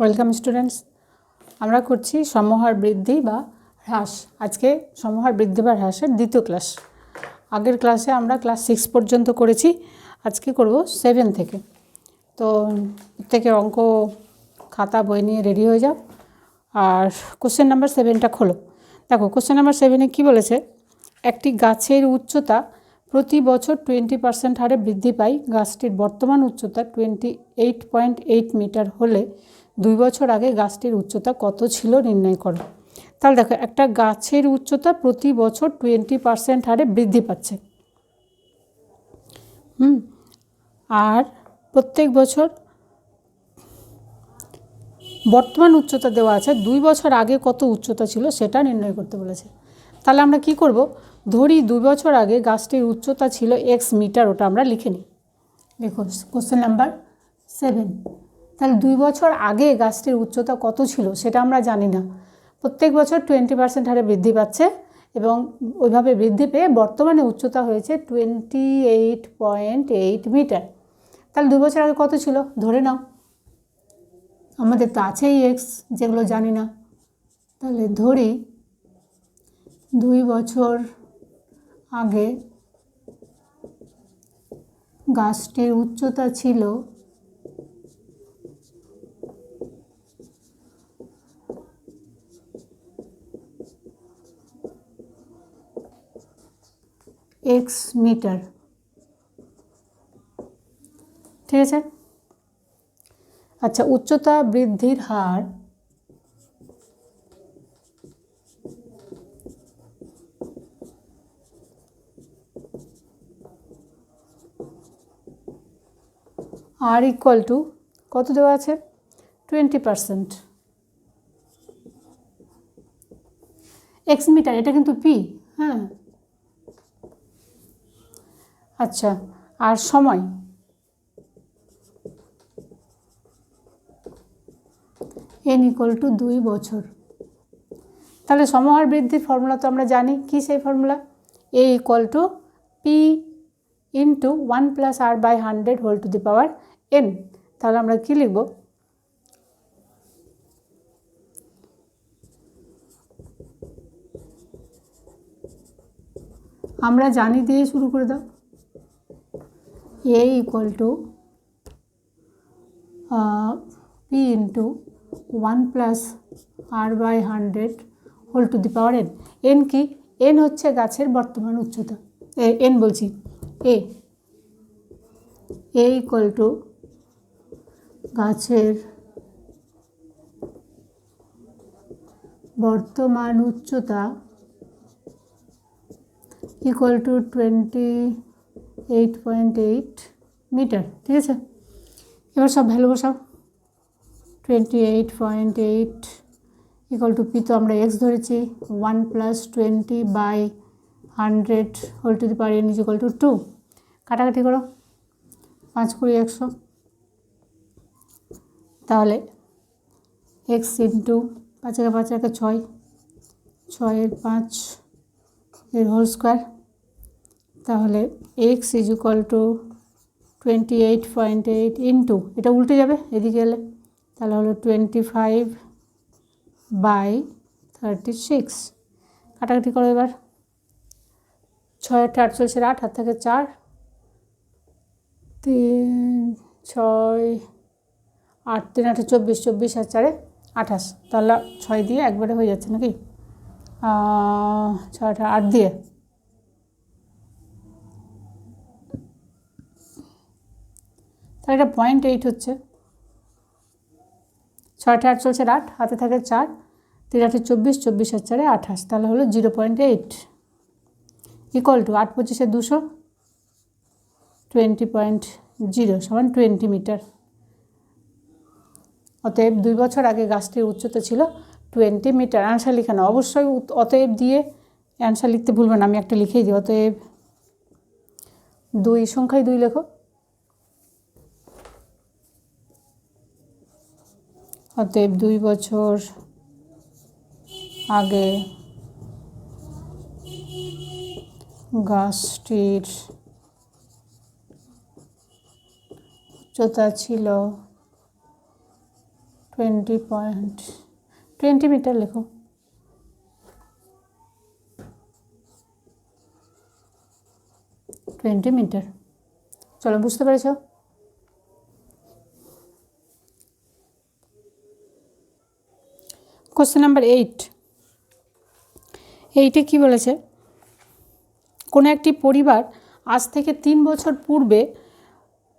Welcome students. আমরা করছি সমহার বৃদ্ধি বা হ্রাস। আজকে সমহার বৃদ্ধি বা হ্রাসের দ্বিতীয় ক্লাস। আগের ক্লাসে আমরা ক্লাস 6 পর্যন্ত করেছি, আজকে করব 7 থেকে। তো প্রত্যেকে অঙ্ক খাতা বই নিয়ে রেডি হয়ে যাও। আর কোশ্চেন নাম্বার 7টা খোলো। দেখো কোশ্চেন নাম্বার 7-এ কী বলেছে, একটি গাছের উচ্চতা প্রতি বছর 20% হারে বৃদ্ধি পায়। গাছটির বর্তমান উচ্চতা 28.8 মিটার হলে 2 বছর আগে গাছটির উচ্চতা কত ছিল নির্ণয় করো। তাহলে দেখো, একটা গাছের উচ্চতা প্রতি বছর 20% হারে বৃদ্ধি পাচ্ছে। আর প্রত্যেক বছর বর্তমান উচ্চতা দেওয়া আছে, 2 বছর আগে কত উচ্চতা ছিল সেটা নির্ণয় করতে বলেছে। তাহলে আমরা কি করব, ধরি 2 বছর আগে গাছটির উচ্চতা ছিল x মিটার, ওটা আমরা লিখে নিই। দেখো কোশ্চেন নাম্বার 7। তাহলে 2 বছর আগে গাছটির উচ্চতা কত ছিল সেটা আমরা জানি না। প্রত্যেক বছর 20% হারে বৃদ্ধি পাচ্ছে এবং ওইভাবে বৃদ্ধি পেয়ে বর্তমানে উচ্চতা হয়েছে 28.8 মিটার। তাহলে 2 বছর আগে কত ছিল ধরে নাও, আমাদের তো আছেই এক্স, যেগুলো জানি না। তাহলে ধরি 2 বছর আগে গাছটির উচ্চতা ছিল x মিটার। ঠিক আছে। আচ্ছা, উচ্চতা বৃদ্ধির হার আর ইকুয়াল টু কত দেওয়া আছে, 20%। এক্স মিটার, এটা কিন্তু পি। হ্যাঁ, আচ্ছা, আর সময় এন ইকুয়াল টু 2 বছর। তাহলে সমহার বৃদ্ধির ফর্মুলা তো আমরা জানি, কি সেই formula, A equal to P into 1 plus R by 100 whole to the power N. তাহলে আমরা কি লিখব, আমরা জানি দিয়ে শুরু করে দাও। A equal to P into 1 plus R by 100 whole to the power n. N কি, এন হচ্ছে গাছের বর্তমান উচ্চতা, এন বলছি এ ইকুয়াল টু গাছের বর্তমান উচ্চতা ইকুয়াল টু 28.8 মিটার। ঠিক আছে, এবার সব ভ্যালু বসাও। 28.8 ইকুয়াল টু পি, তো আমরা এক্স ধরেছি, 1 plus 20 by 100 whole to the power N is equal to 2। কাটাকাটি করো, 5 কুড়ি 100। তাহলে এক্স ইন্টু 5 একে 5 একে 6, 6 এর 5 এর হোল স্কোয়ার। তাহলে x is equal two 28.8 into, এটা উল্টে যাবে এদিকে এলে, তাহলে হলো 25 বাই 36। কাটাকাটি করো এবার, 6 8 48 8, হাত থেকে 4, 3 6 8 3 8 24, 24 আর 4 28। তাহলে 6 দিয়ে একবারে হয়ে যাচ্ছে নাকি, 6 8 দিয়ে, তাহলে এটা 0.8 হচ্ছে। 6 8 চলছে 8, হাতে থাকে 4, 3 8 24, 24 আর 4 28, তাহলে হলো 0.8 ইকুয়াল টু 8 25 200, 20.0 সমান 20 মিটার। অতএব 2 বছর আগে গাছটির উচ্চতা ছিল 20 মিটার। অ্যান্সার লিখে নাও অবশ্যই, অতএব দিয়ে অ্যান্সার লিখতে ভুলবে না, আমি একটা লিখেই দিই। অতএব 2 সংখ্যায় 2 লেখো। অতএব 2 বছর আগে গাছটির উচ্চতা ছিল 20 মিটার লেখো। মিটার। চলো, বুঝতে পেরেছ? Question number 8। এইটে কি বলেছে, কোনো একটি পরিবার আজ থেকে 3 বছর পূর্বে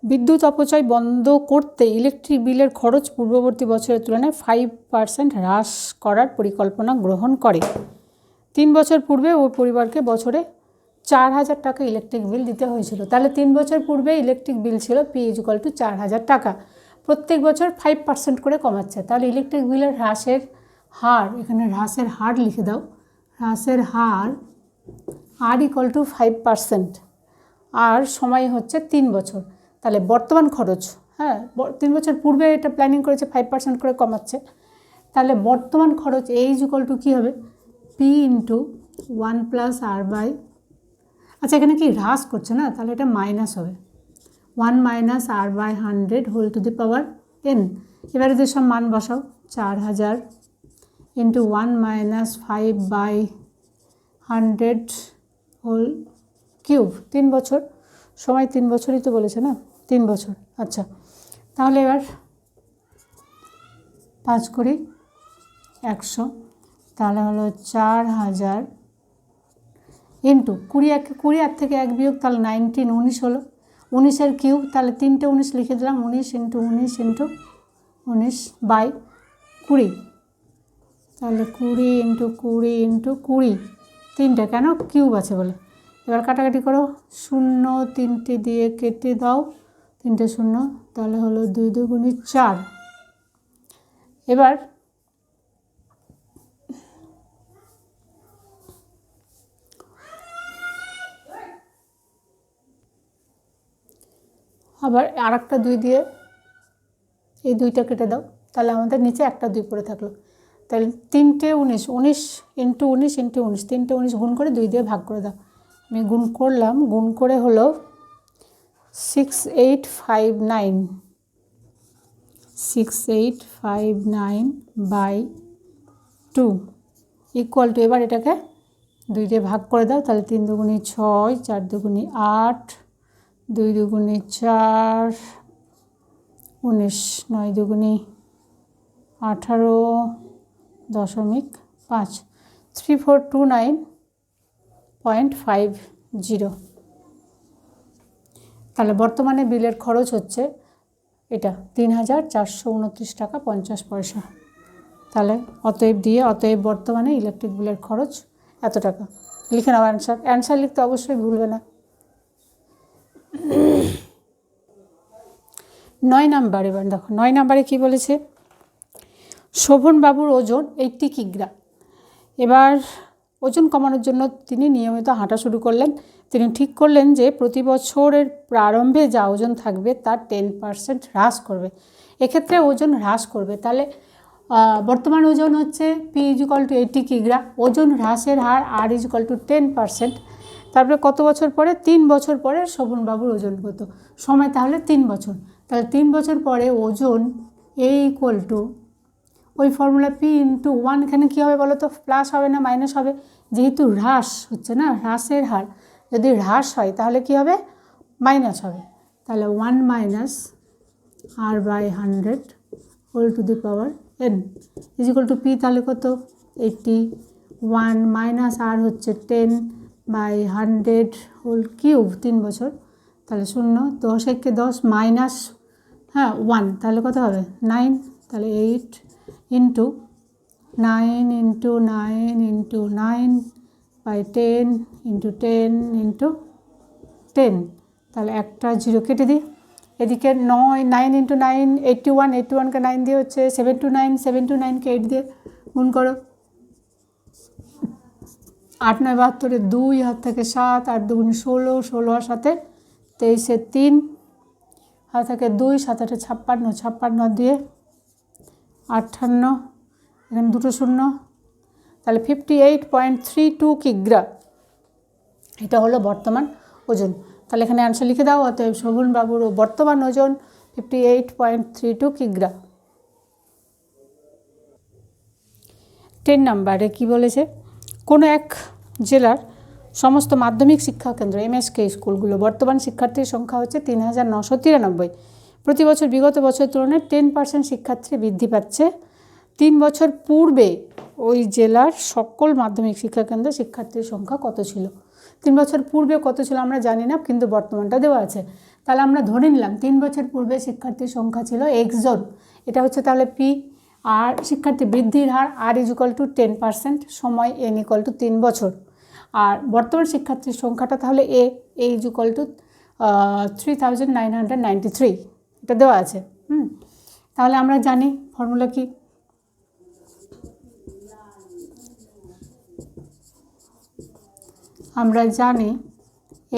বিদ্যুৎ অপচয় বন্ধ করতে ইলেকট্রিক বিলের খরচ পূর্ববর্তী বছরের তুলনায় 5% হ্রাস করার পরিকল্পনা গ্রহণ করে। 3 বছর পূর্বে ওই পরিবারকে বছরে 4000 টাকা ইলেকট্রিক বিল দিতে হয়েছিল। তাহলে 3 বছর পূর্বে ইলেকট্রিক বিল ছিল P = 4000 টাকা। প্রত্যেক বছর 5% করে কমাচ্ছে। তাহলে ইলেকট্রিক বিলের হ্রাসের হার, এখানে হ্রাসের হার লিখে দাও, হ্রাসের হার R = 5%, আর সময় হচ্ছে 3 বছর। তাহলে বর্তমান খরচ, 3 বছর পূর্বে এটা প্ল্যানিং করেছে, 5% করে কমাচ্ছে। তাহলে বর্তমান খরচ A = কী হবে, P × 1 + R/, আচ্ছা এখানে কি হ্রাস করছে না, তাহলে এটা মাইনাস হবে, 1 - R/100 ⁻n। এবারে যে সব মান বসাও, 4000 × 1 - 5/100 হোল কিউব। 3 বছর, সময় 3 বছরই তো বলেছে না, 3 বছর। আচ্ছা, তাহলে এবার 5 করি 100, তাহলে হলো 4000 ইন্টু 20 আর থেকে 1 বিয়োগ, তাহলে 19 হলো, 19-এর কিউব, তাহলে 3টে 19 লিখে দিলাম, 19 × 19 × 19/20, তাহলে 20 × 20 × 20, 3টে কেন, কিউব আছে বলে। এবার কাটাকাটি করো, 0 3টে দিয়ে কেটে দাও, 3টে 0, তাহলে হলো 2 × 2 = 4। এবার আবার আর একটা 2 দিয়ে এই 2টা কেটে দাও, তাহলে আমাদের নিচে একটা 2 পড়ে থাকলো। তাহলে 3টে 19, 19 × 19 × 19, 3টে 19 গুণ করে 2 দিয়ে ভাগ করে দাও। আমি গুণ করলাম, গুণ করে হলো 6859, 6859/2 = এবার এটাকে 2 দিয়ে ভাগ করে দাও, তাহলে 3 × 2 = 6, 4 × 2 = 8, 2 × 2 = 4, 19, 9 × 2 = 18.5, 3429.50। তাহলে বর্তমানে বিলের খরচ হচ্ছে এটা 3429 টাকা 50 পয়সা। তাহলে অতএব বর্তমানে ইলেকট্রিক বিলের খরচ এত টাকা। লিখে নাও অ্যান্সার লিখতে অবশ্যই ভুলবে না। 9 নাম্বার, এবার দেখো 9 নাম্বারে কী বলেছে, শোভনবাবুর ওজন 80 কিগ্রা। এবার ওজন কমানোর জন্য তিনি নিয়মিত হাঁটা শুরু করলেন। তিনি ঠিক করলেন যে প্রতি বছরের প্রারম্ভে যা ওজন থাকবে তার 10% হ্রাস করবে। এক্ষেত্রে ওজন হ্রাস করবে, তাহলে বর্তমান ওজন হচ্ছে P = 80 কিগ্রা, ওজন হ্রাসের হার R = 10%। তারপরে কত বছর পরে, 3 বছর পরে শোভনবাবুর ওজন কত, সময় তাহলে 3 বছর। তাহলে 3 বছর পরে ওজন A = ওই ফর্মুলা P × 1, এখানে কী হবে বলো তো, প্লাস হবে না মাইনাস হবে, যেহেতু হ্রাস হচ্ছে না, হ্রাসের হার যদি হ্রাস হয় তাহলে কি হবে, মাইনাস হবে। তাহলে 1 - R/100 ⁻n = P, তাহলে কত, 80, 1 - R হচ্ছে 10/100 হোল কিউব, 3 বছর, তাহলে 0, 10 × 10 মাইনাস 1, তাহলে কত হবে 9, তাহলে 8 × 9 × 9 × 9/10 × 10 × 10, তাহলে একটা 0 কেটে দিই। এদিকে 9 × 9, 81, 81কে 9 দিয়ে হচ্ছে 729, 729কে 8 দিয়ে গুণ করো, 8 × 9 = 72, 2 হাত থেকে 7, 8 × 2 = 16, 16 আর 7 23, 3 হাত থেকে 2, 7 × 8 = 56, 56 দিয়ে 58, এখানে 2টো 0, তাহলে 58.32 কিগ্রা, এটা হলো বর্তমান ওজন। তাহলে এখানে অ্যান্সার লিখে দাও, অতএব শোভনবাবুর বর্তমান ওজন 58.32 কিগ্রা। 10 নম্বরে কি বলেছে, কোনো এক জেলার সমস্ত মাধ্যমিক শিক্ষা কেন্দ্র MSK স্কুলগুলো বর্তমান শিক্ষার্থীর সংখ্যা হচ্ছে ৩,৯৯৩। প্রতি বছর বিগত বছরের তুলনায় 10% শিক্ষার্থী বৃদ্ধি পাচ্ছে। 3 বছর পূর্বে ওই জেলার সকল মাধ্যমিক শিক্ষা কেন্দ্রে শিক্ষার্থীর সংখ্যা কত ছিল? 3 বছর পূর্বে কত ছিল আমরা জানি না, কিন্তু বর্তমানটা দেওয়া আছে। তাহলে আমরা ধরে নিলাম 3 বছর পূর্বে শিক্ষার্থীর সংখ্যা ছিল x জন, এটা হচ্ছে তাহলে p। আর শিক্ষার্থী বৃদ্ধির হার r = 10%, সময় n = 3 বছর। আর বর্তমান শিক্ষার্থীর সংখ্যাটা তাহলে a = 3993, এটা দেওয়া আছে। তাহলে আমরা জানি ফর্মুলা কি, আমরা জানি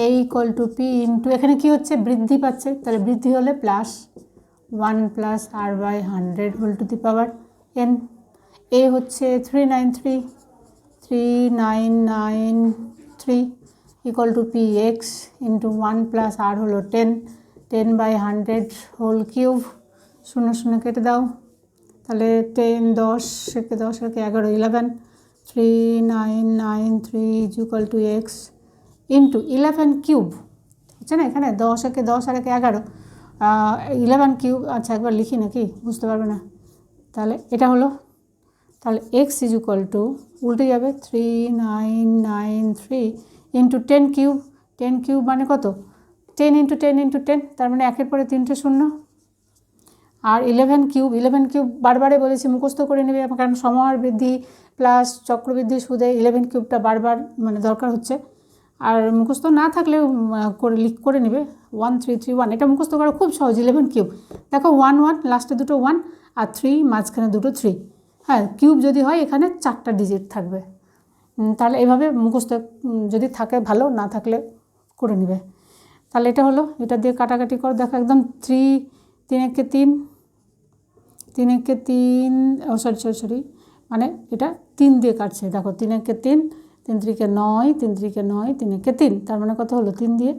a = p ইন্টু, এখানে কি হচ্ছে বৃদ্ধি পাচ্ছে, তাহলে বৃদ্ধি হলে +1 + r/100 whole to the power n। a হচ্ছে 3993 = px ইন্টু 1 + r হলো 10, 10/100 হোল কিউব, 0 0 কেটে দাও, তাহলে 10 10 10 11 11, 3993 = x ইন্টু 11 কিউব, হচ্ছে না, এখানে 10 10 আর 11, 11 কিউব। আচ্ছা একবার লিখি নাকি, বুঝতে পারবে না, তাহলে এটা হলো, তাহলে x = উল্টে যাবে 3993 ইন্টু 10 কিউব, 10 কিউব মানে কত, 10 × 10 × 10, তার মানে একের পরে 3টে শূন্য। আর 11 কিউব, 11 কিউব বারবারে বলেছি মুখস্থ করে নেবে, কারণ সমহার বৃদ্ধি প্লাস চক্রবৃদ্ধি সুদে 11 কিউবটা বারবার মানে দরকার হচ্ছে। আর মুখস্থ না থাকলেও করে নেবে 1331, এটা মুখস্থ করা খুব সহজ। 11 কিউব দেখো 1 1, লাস্টে দুটো 1 আর 3, মাঝখানে দুটো 3। হ্যাঁ, কিউব যদি হয় এখানে 4টা ডিজিট থাকবে। তাহলে এভাবে মুখস্থ যদি থাকে ভালো, না থাকলে করে নেবে। তাহলে এটা হলো, এটা দিয়ে কাটাকাটি করো, দেখো একদম 3 3 একে 3, 3 একে 3, সরি মানে এটা 3 দিয়ে কাটছে, দেখো 3 একে 3, 3 3 9, 3 3 9, 3 একে 3, তার মানে কত হলো 3 দিয়ে,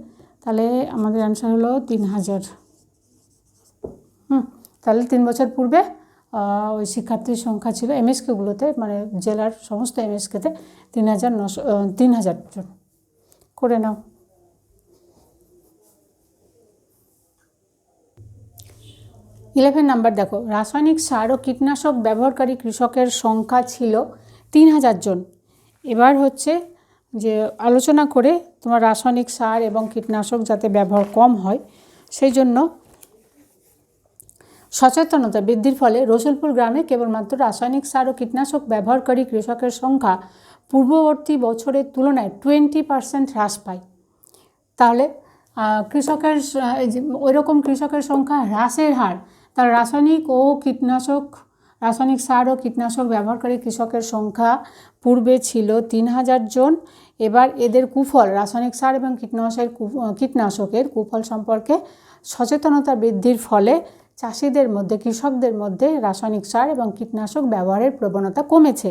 তাহলে আমাদের অ্যান্সার হলো 3000। তাহলে 3 বছর পূর্বে ওই শিক্ষার্থীর সংখ্যা ছিল MSKগুলোতে, মানে জেলার সমস্ত MSKতে 3000 জন। করে নাও। 11 নাম্বার দেখো, রাসায়নিক সার ও কীটনাশক ব্যবহারকারী কৃষকের সংখ্যা ছিল 3000 জন। এবার হচ্ছে যে আলোচনা করে তোমার রাসায়নিক সার এবং কীটনাশক যাতে ব্যবহার কম হয় সেই জন্য সচেতনতা বৃদ্ধির ফলে রসুলপুর গ্রামে কেবলমাত্র রাসায়নিক সার ও কীটনাশক ব্যবহারকারী কৃষকের সংখ্যা পূর্ববর্তী বছরের তুলনায় 20% হ্রাস পায়। তাহলে কৃষকের ওইরকম কৃষকের সংখ্যা হ্রাসের হার, তার রাসায়নিক সার ও কীটনাশক ব্যবহারকারী কৃষকের সংখ্যা পূর্বে ছিল 3000 জন। এবার এদের কুফল, রাসায়নিক সার এবং কীটনাশকের কুফল সম্পর্কে সচেতনতা বৃদ্ধির ফলে চাষিদের মধ্যে, কৃষকদের মধ্যে রাসায়নিক সার এবং কীটনাশক ব্যবহারের প্রবণতা কমেছে।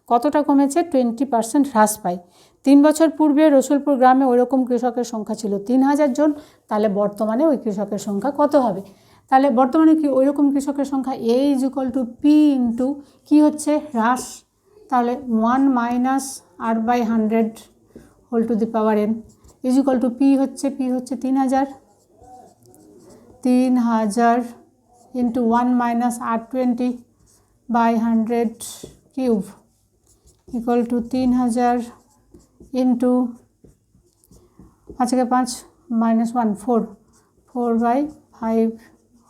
কতটা কমেছে? 20% হ্রাস পায়। 3 বছর পূর্বে রসুলপুর গ্রামে ওইরকম কৃষকের সংখ্যা ছিল 3000 জন। তাহলে বর্তমানে ওই কৃষকের সংখ্যা কত হবে? তাহলে বর্তমানে কি ওইরকম কৃষকের সংখ্যা a = p ইন্টু কী হচ্ছে হ্রাস, তাহলে 1 - r/100 whole to the power n = p হচ্ছে 3000 into 1 - r20/100 cube = 3000 into 5 × 5 - 1 4/5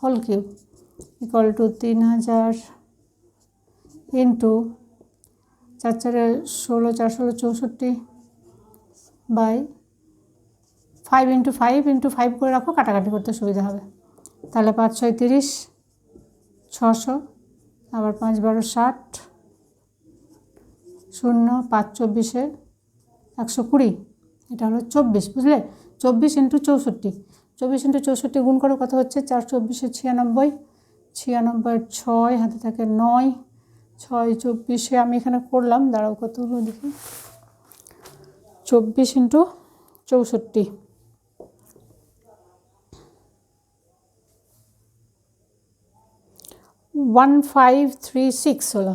whole cube = 3000 into 4 4 16 4 16 64/5 into 5 into 5 করে রাখো, কাটাকাটি করতে সুবিধা হবে। তাহলে 5 6 30, 600, আবার 5 12 60, 0 5 24 120, এটা হলো 24, বুঝলে? 24 ইন্টু 64, 24 ইন্টু 64 গুণ করো, কত হচ্ছে? 4 24 96, 96 6 হাতে থাকে 9, 6 24 আমি এখানে করলাম, দাঁড়াও কত হলো দেখি, 24 ইন্টু 64 1536 হলো।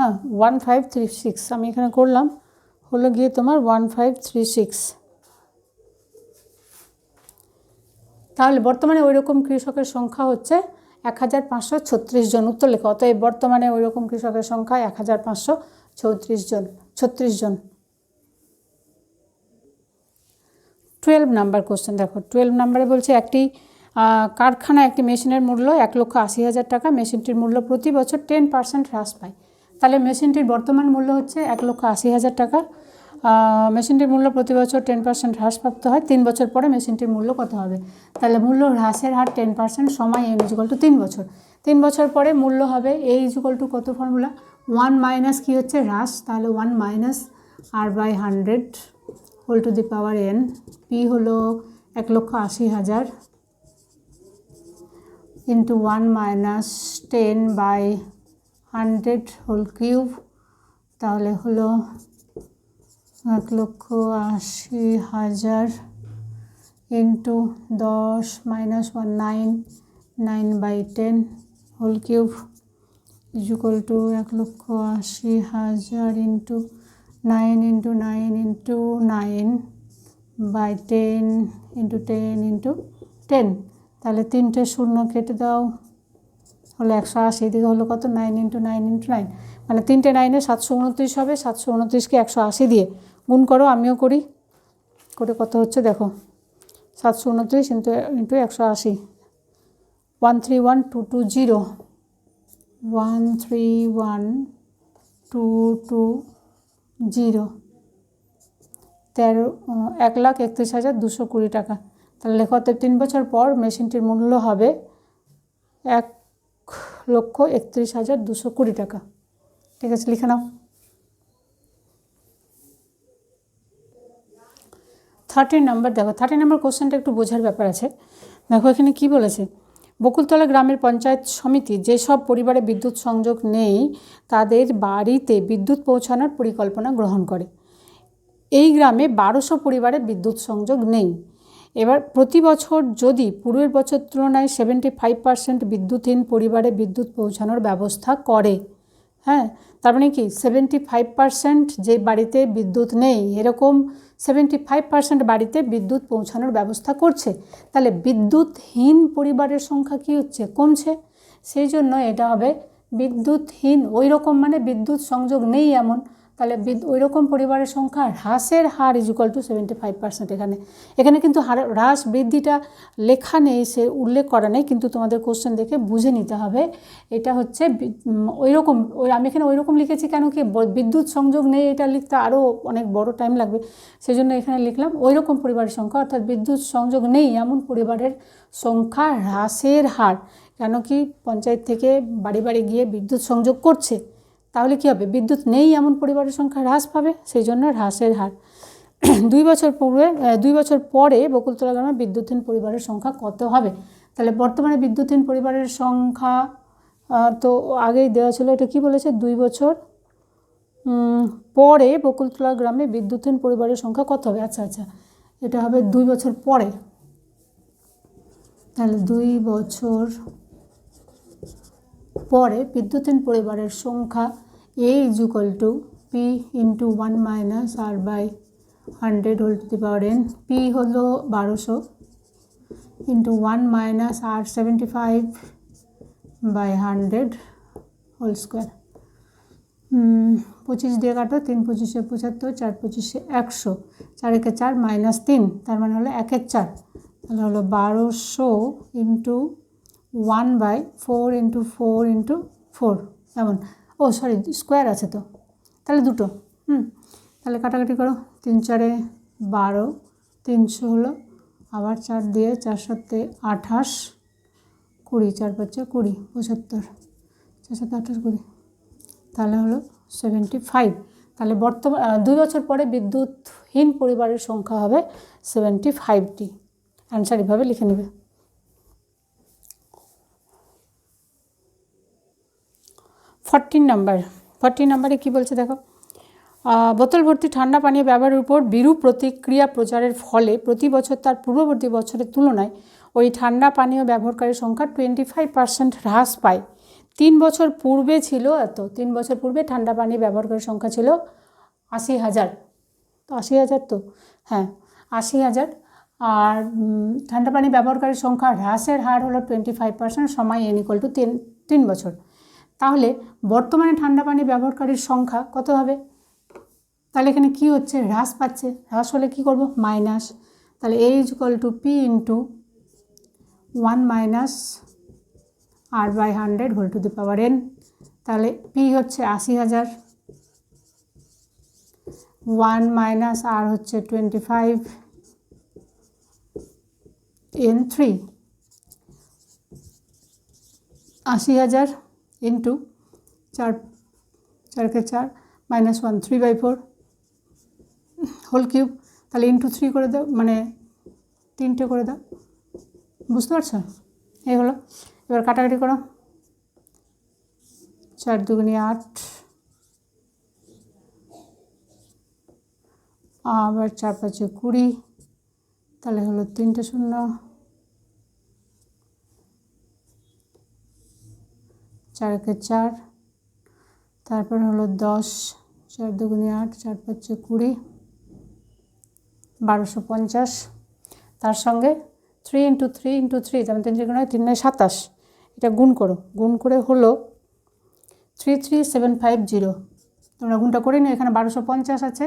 হ্যাঁ 1536 আমি এখানে করলাম, হলো গিয়ে তোমার 1536। তাহলে বর্তমানে ওই রকম কৃষকের সংখ্যা হচ্ছে 1536 জন। উত্তর লেখো। অতএব বর্তমানে ওই রকম কৃষকের সংখ্যা 1536 জন, 36 জন। 12 নাম্বার কোশ্চেন দেখো। 12 নাম্বারে বলছে একটি কারখানা একটি মেশিনের মূল্য 1,80,000 টাকা। মেশিনটির মূল্য প্রতি বছর 10% হ্রাস পায়। তাহলে মেশিনটির বর্তমান মূল্য হচ্ছে 1,80,000 টাকা। মেশিনটির মূল্য প্রতি বছর 10% হ্রাসপ্রাপ্ত হয়। 3 বছর পরে মেশিনটির মূল্য কত হবে? তাহলে মূল্য হ্রাসের হার 10%, সময় n = 3 বছর। 3 বছর পরে মূল্য হবে a = কত, ফর্মুলা 1 মাইনাস কি হচ্ছে হ্রাস, তাহলে 1 minus r/100 whole to the power n। p হলো 1,80,000 ইন্টু 1 মাইনাস 10/100 হোল কিউব, তাহলে হলো 1,80,000 into 10 minus 1 9/10 whole cube equal to 1,80,000 into 9 into 9 into 9/10 into 10 into 10। তাহলে 3টে শূন্য কেটে দাও, হলো 180। এদিকে হলো কত 9 ইন্টু 9 ইন্টু 9, মানে 3টে 9-এ 729 হবে। 729কে 180 দিয়ে গুণ করো, আমিও করি, করে কত হচ্ছে দেখো 729 ইন্টু 180, 131,220, 131,220, 1,31,220 টাকা। তাহলে লেখো। 3 বছর পর মেশিনটির মূল্য হবে 1,31,220 টাকা। ঠিক আছে, লিখে নাও। 13 নাম্বার দেখো। 13 নাম্বার কোশ্চেনটা একটু বোঝার ব্যাপার আছে। দেখো এখানে কি বলেছে, বকুলতলা গ্রামের পঞ্চায়েত সমিতি যেসব পরিবারে বিদ্যুৎ সংযোগ নেই তাদের বাড়িতে বিদ্যুৎ পৌঁছানোর পরিকল্পনা গ্রহণ করে। এই গ্রামে 1200 পরিবারে বিদ্যুৎ সংযোগ নেই। এবার প্রতি বছর যদি পূর্বের বছর তুলনায় 75% বিদ্যুৎহীন পরিবারে বিদ্যুৎ পৌঁছানোর ব্যবস্থা করে, হ্যাঁ, তার মানে কি 75% যে বাড়িতে বিদ্যুৎ নেই এরকম 75% বাড়িতে বিদ্যুৎ পৌঁছানোর ব্যবস্থা করছে, তাহলে বিদ্যুৎহীন পরিবারের সংখ্যা কি হচ্ছে, কমছে। সেই জন্য এটা হবে বিদ্যুৎহীন, ওই রকম মানে বিদ্যুৎ সংযোগ নেই এমন, তাহলে ওই রকম পরিবারের সংখ্যা হ্রাসের হার = 75%। এখানে কিন্তু হ্রাস বৃদ্ধিটা লেখা নেই, সে উল্লেখ করা নেই, কিন্তু তোমাদের কোশ্চেন দেখে বুঝে নিতে হবে এটা হচ্ছে ওই রকম। আমি এখানে ওই রকম লিখেছি কেন কি বিদ্যুৎ সংযোগ নেই, এটা লিখতে আরও অনেক বড় টাইম লাগবে, সেই জন্য এখানে লিখলাম ওই রকম পরিবারের সংখ্যা, অর্থাৎ বিদ্যুৎ সংযোগ নেই এমন পরিবারের সংখ্যা হ্রাসের হার। কেন কি পঞ্চায়েত থেকে বাড়ি বাড়ি গিয়ে বিদ্যুৎ সংযোগ করছে, তাহলে কী হবে, বিদ্যুৎ নেই এমন পরিবারের সংখ্যা হ্রাস পাবে, সেই জন্য হ্রাসের হার। 2 বছর পরে বকুলতলা গ্রামে বিদ্যুৎহীন পরিবারের সংখ্যা কত হবে? তাহলে বর্তমানে বিদ্যুৎহীন পরিবারের সংখ্যা তো আগেই দেওয়া ছিল, এটা কি বলেছে 2 বছর পরে বকুলতলা গ্রামে বিদ্যুৎহীন পরিবারের সংখ্যা কত হবে? আচ্ছা, এটা হবে 2 বছর পরে। তাহলে 2 বছর পরে বিদ্যুৎহীন পরিবারের সংখ্যা a = p × 1 minus r/100 whole to the power n। p হলো 1200 into 1 minus r75/100 whole square. 25 দিয়ে কাটো, 3 × 25 = 75, 4 × 25 = 100, 4 × 4 -3, তার মানে হলো 1/4, তাহলে হলো 1200 ইন্টু 1/4 ইন্টু 4 ইন্টু 4 এমন, ও সরি স্কোয়ার আছে তো, তাহলে দুটো। তাহলে কাটাকাটি করো, 3 × 4 = 12, 300 হলো, আবার 4 দিয়ে 4 × 7 = 28, 20, 4 × 5 = 20, 75, 4 × 7 = 28, 20, তাহলে হলো 75। তাহলে বর্তমান 2 বছর পরে বিদ্যুৎহীন পরিবারের সংখ্যা হবে 75টি। অ্যান্সার এভাবে লিখে নেবে। 14 নাম্বারে কী বলছে দেখো, বোতল ভর্তি ঠান্ডা পানীয় ব্যবহারের উপর বিরূপ প্রতিক্রিয়া প্রচারের ফলে প্রতি বছর তার পূর্ববর্তী বছরের তুলনায় ওই ঠান্ডা পানীয় ব্যবহারকারীর সংখ্যা 25% হ্রাস পায়। 3 বছর পূর্বে ছিল এত, 3 বছর পূর্বে ঠান্ডা পানি ব্যবহারকারীর সংখ্যা ছিল 80,000, তো 80,000 তো, হ্যাঁ 80,000। আর ঠান্ডা পানি ব্যবহারকারীর সংখ্যা হ্রাসের হার হলো 25%, সময় n = 3 বছর। তাহলে বর্তমানে ঠান্ডা পানি ব্যবহারকারীর সংখ্যা কত হবে? তাহলে এখানে কি হচ্ছে, হ্রাস পাচ্ছে, হ্রাস হলে কি করব, মাইনাস, তাহলে a = p × 1 - r/100 whole to the power n। তাহলে p হচ্ছে 80,000, 1 - r হচ্ছে 25, n3 80,000 ইন্টু 4 × 4 - 1 3/4 হোল কিউব। তাহলে ইন্টু 3 করে দাও, মানে 3টে করে দাও, বুঝতে পারছো? এই হলো। এবার কাটাকাটি করো, 4 × 2 = 8, আবার 4 × 5 = 20, তাহলে হলো 3টে 0, 4 × 4, তারপর হলো 10, 4 × 2 = 8, 4 × 5 = 20, 1250। তার সঙ্গে 3 × 3 × 3, যেমন 3 × 3 = 27, এটা গুণ করো, গুণ করে হলো 33750। তোমরা গুণটা করে নিও, এখানে 1250 আছে,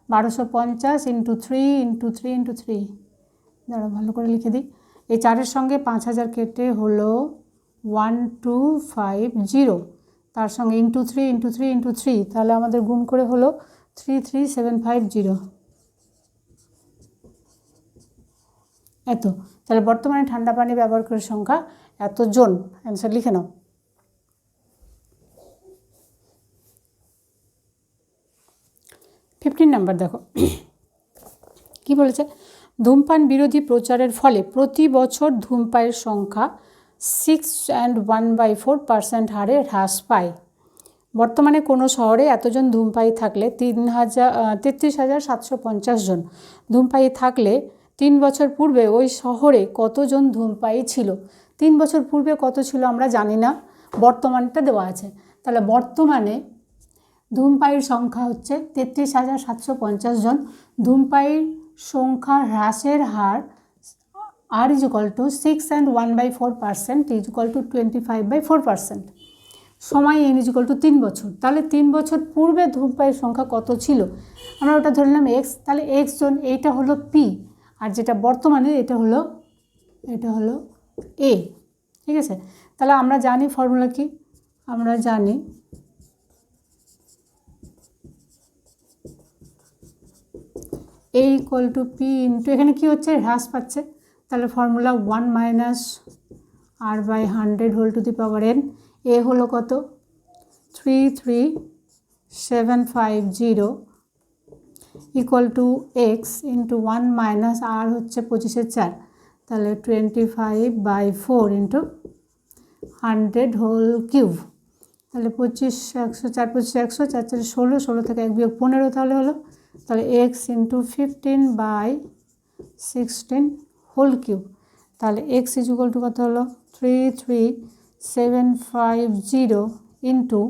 1250 × 3 × 3 × 3, দাঁড়াও ভালো করে লিখে দিই। এই 4-এর সঙ্গে 5000 কেটে হলো 1250, তার সঙ্গে ইন্টু 3 × 3 × 3, তাহলে আমাদের গুণ করে হলো 33750, এত। তাহলে বর্তমানে ঠান্ডা পানি ব্যবহারকারীর সংখ্যা এতজন। অ্যান্সার লিখে নাও। 15 নাম্বার দেখো কি বলেছে, ধূমপান বিরোধী প্রচারের ফলে প্রতি বছর ধূমপানের সংখ্যা 6.1/4% হারে হ্রাস পায়। বর্তমানে কোনো শহরে এতজন ধূমপায়ী থাকলে 33,750 জন ধূমপায়ী থাকলে 3 বছর পূর্বে ওই শহরে কতজন ধূমপায়ী ছিল? 3 বছর পূর্বে কত ছিল আমরা জানি না, বর্তমানটা দেওয়া আছে। তাহলে বর্তমানে ধূমপায়ীর সংখ্যা হচ্ছে 33,750 জন। ধূমপায়ীর সংখ্যা হ্রাসের হার r = 6.1/4% = 25/4%, সময় n = 3 বছর। তাহলে 3 বছর পূর্বে ধূমপায়ীর সংখ্যা কত ছিল? আমরা ওটা ধরলাম x, তাহলে x জন, এইটা হলো p, আর যেটা বর্তমানে এটা হলো a, ঠিক আছে? তাহলে আমরা জানি ফর্মুলা কি, আমরা জানি a = p ইন্টু, এখানে কি হচ্ছে, হ্রাস পাচ্ছে, তাহলে formula 1 - r/100 whole to the power n। a হলো কত, 33750 = x ইন্টু 1 - r হচ্ছে 25/4, তাহলে 25/4 ইন্টু 100 হোল কিউব। তাহলে 25, 100, 4 × 25 = 100, 4 × 4 = 16, 16 থেকে 1 - 15, তাহলে হলো, তাহলে x ইন্টু 15/16 হোল কিউব। তাহলে x = কত হলো, 33750 ইন্টু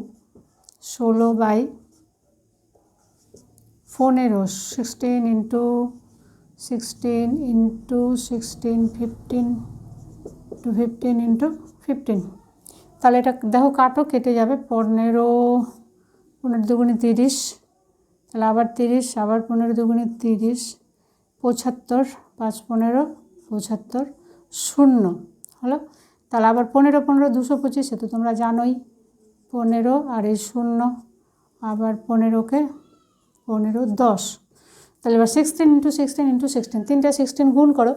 16/15, 16 ইন্টু 16 ইন্টু 16, 15 × 15 ইন্টু 15। তাহলে এটা দেখো কাটো, কেটে যাবে, 15 × 2 = 30, তাহলে আবার 30, আবার 15 × 2 = 30, 75, 5 × 15 75, 0 হলো। তাহলে আবার 15 15 225, সে তো তোমরা জানোই, 15 আর এই 0, আবার 15কে 15 10। তাহলে এবার 16 × 16 × 16, 3টা 16 গুণ করো,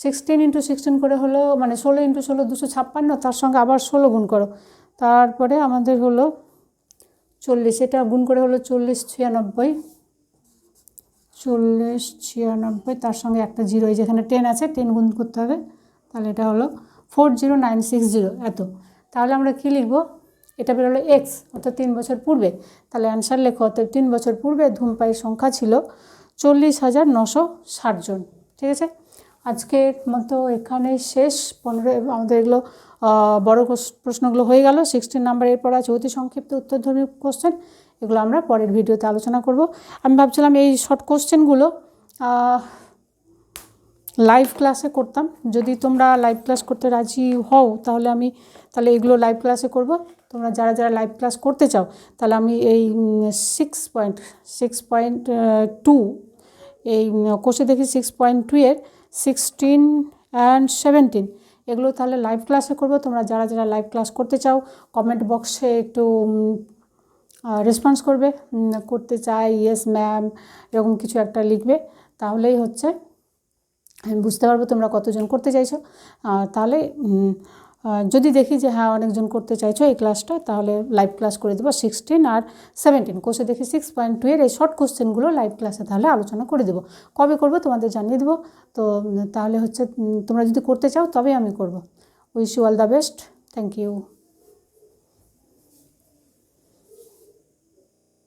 16 × 16 করে হলো, মানে 16 × 16 256, তার সঙ্গে আবার 16 গুণ করো, তারপরে আমাদের হলো 40, এটা গুণ করে হলো 40 96, 40 96, তার সঙ্গে একটা 0, এই যেখানে 10 আছে 10 গুণ করতে হবে, তাহলে এটা হলো 40960, এত। তাহলে আমরা কি লিখব, এটা বেরোলো x, অর্থাৎ 3 বছর পূর্বে। তাহলে অ্যান্সার লেখো, অর্থাৎ 3 বছর পূর্বে ধূমপায়ীর সংখ্যা ছিল 40,960 জন, ঠিক আছে? আজকের মতো এখানে শেষ। 15 আমাদের এগুলো বড় প্রশ্নগুলো হয়ে গেল। 16 নাম্বার, এরপর আছে অতি সংক্ষিপ্ত উত্তরধর্মী কোশ্চেন। এগুলো আমরা পরের ভিডিওতে আলোচনা করব। আমি ভাবছিলাম এই শর্ট কোশ্চেনগুলো লাইভ ক্লাসে করতাম। যদি তোমরা লাইভ ক্লাস করতে রাজি হও তাহলে এগুলো লাইভ ক্লাসে করব। তোমরা যারা যারা লাইভ ক্লাস করতে চাও তাহলে আমি এই 6.2 এই কোষে দেখি 6.2 এর 16 and 17 এগুলো তাহলে লাইভ ক্লাসে করব। তোমরা যারা যারা লাইভ ক্লাস করতে চাও কমেন্ট বক্সে একটু রেসপন্স করবে, করতে চাই ইয়েস ম্যাম এরকম কিছু একটা লিখবে, তাহলেই হচ্ছে আমি বুঝতে পারবো তোমরা কতজন করতে চাইছো। তাহলে যদি দেখি যে হ্যাঁ অনেকজন করতে চাইছো এই ক্লাসটা, তাহলে লাইভ ক্লাস করে দেবো 16 আর 17 কোর্সে দেখি 6.2 এর এই শর্ট কোশ্চেনগুলো লাইভ ক্লাসে তাহলে আলোচনা করে দেবো। কবে করবো তোমাদের জানিয়ে দেবো। তো তাহলে হচ্ছে তোমরা যদি করতে চাও তবে আমি করব। Wish you all the best. Thank you.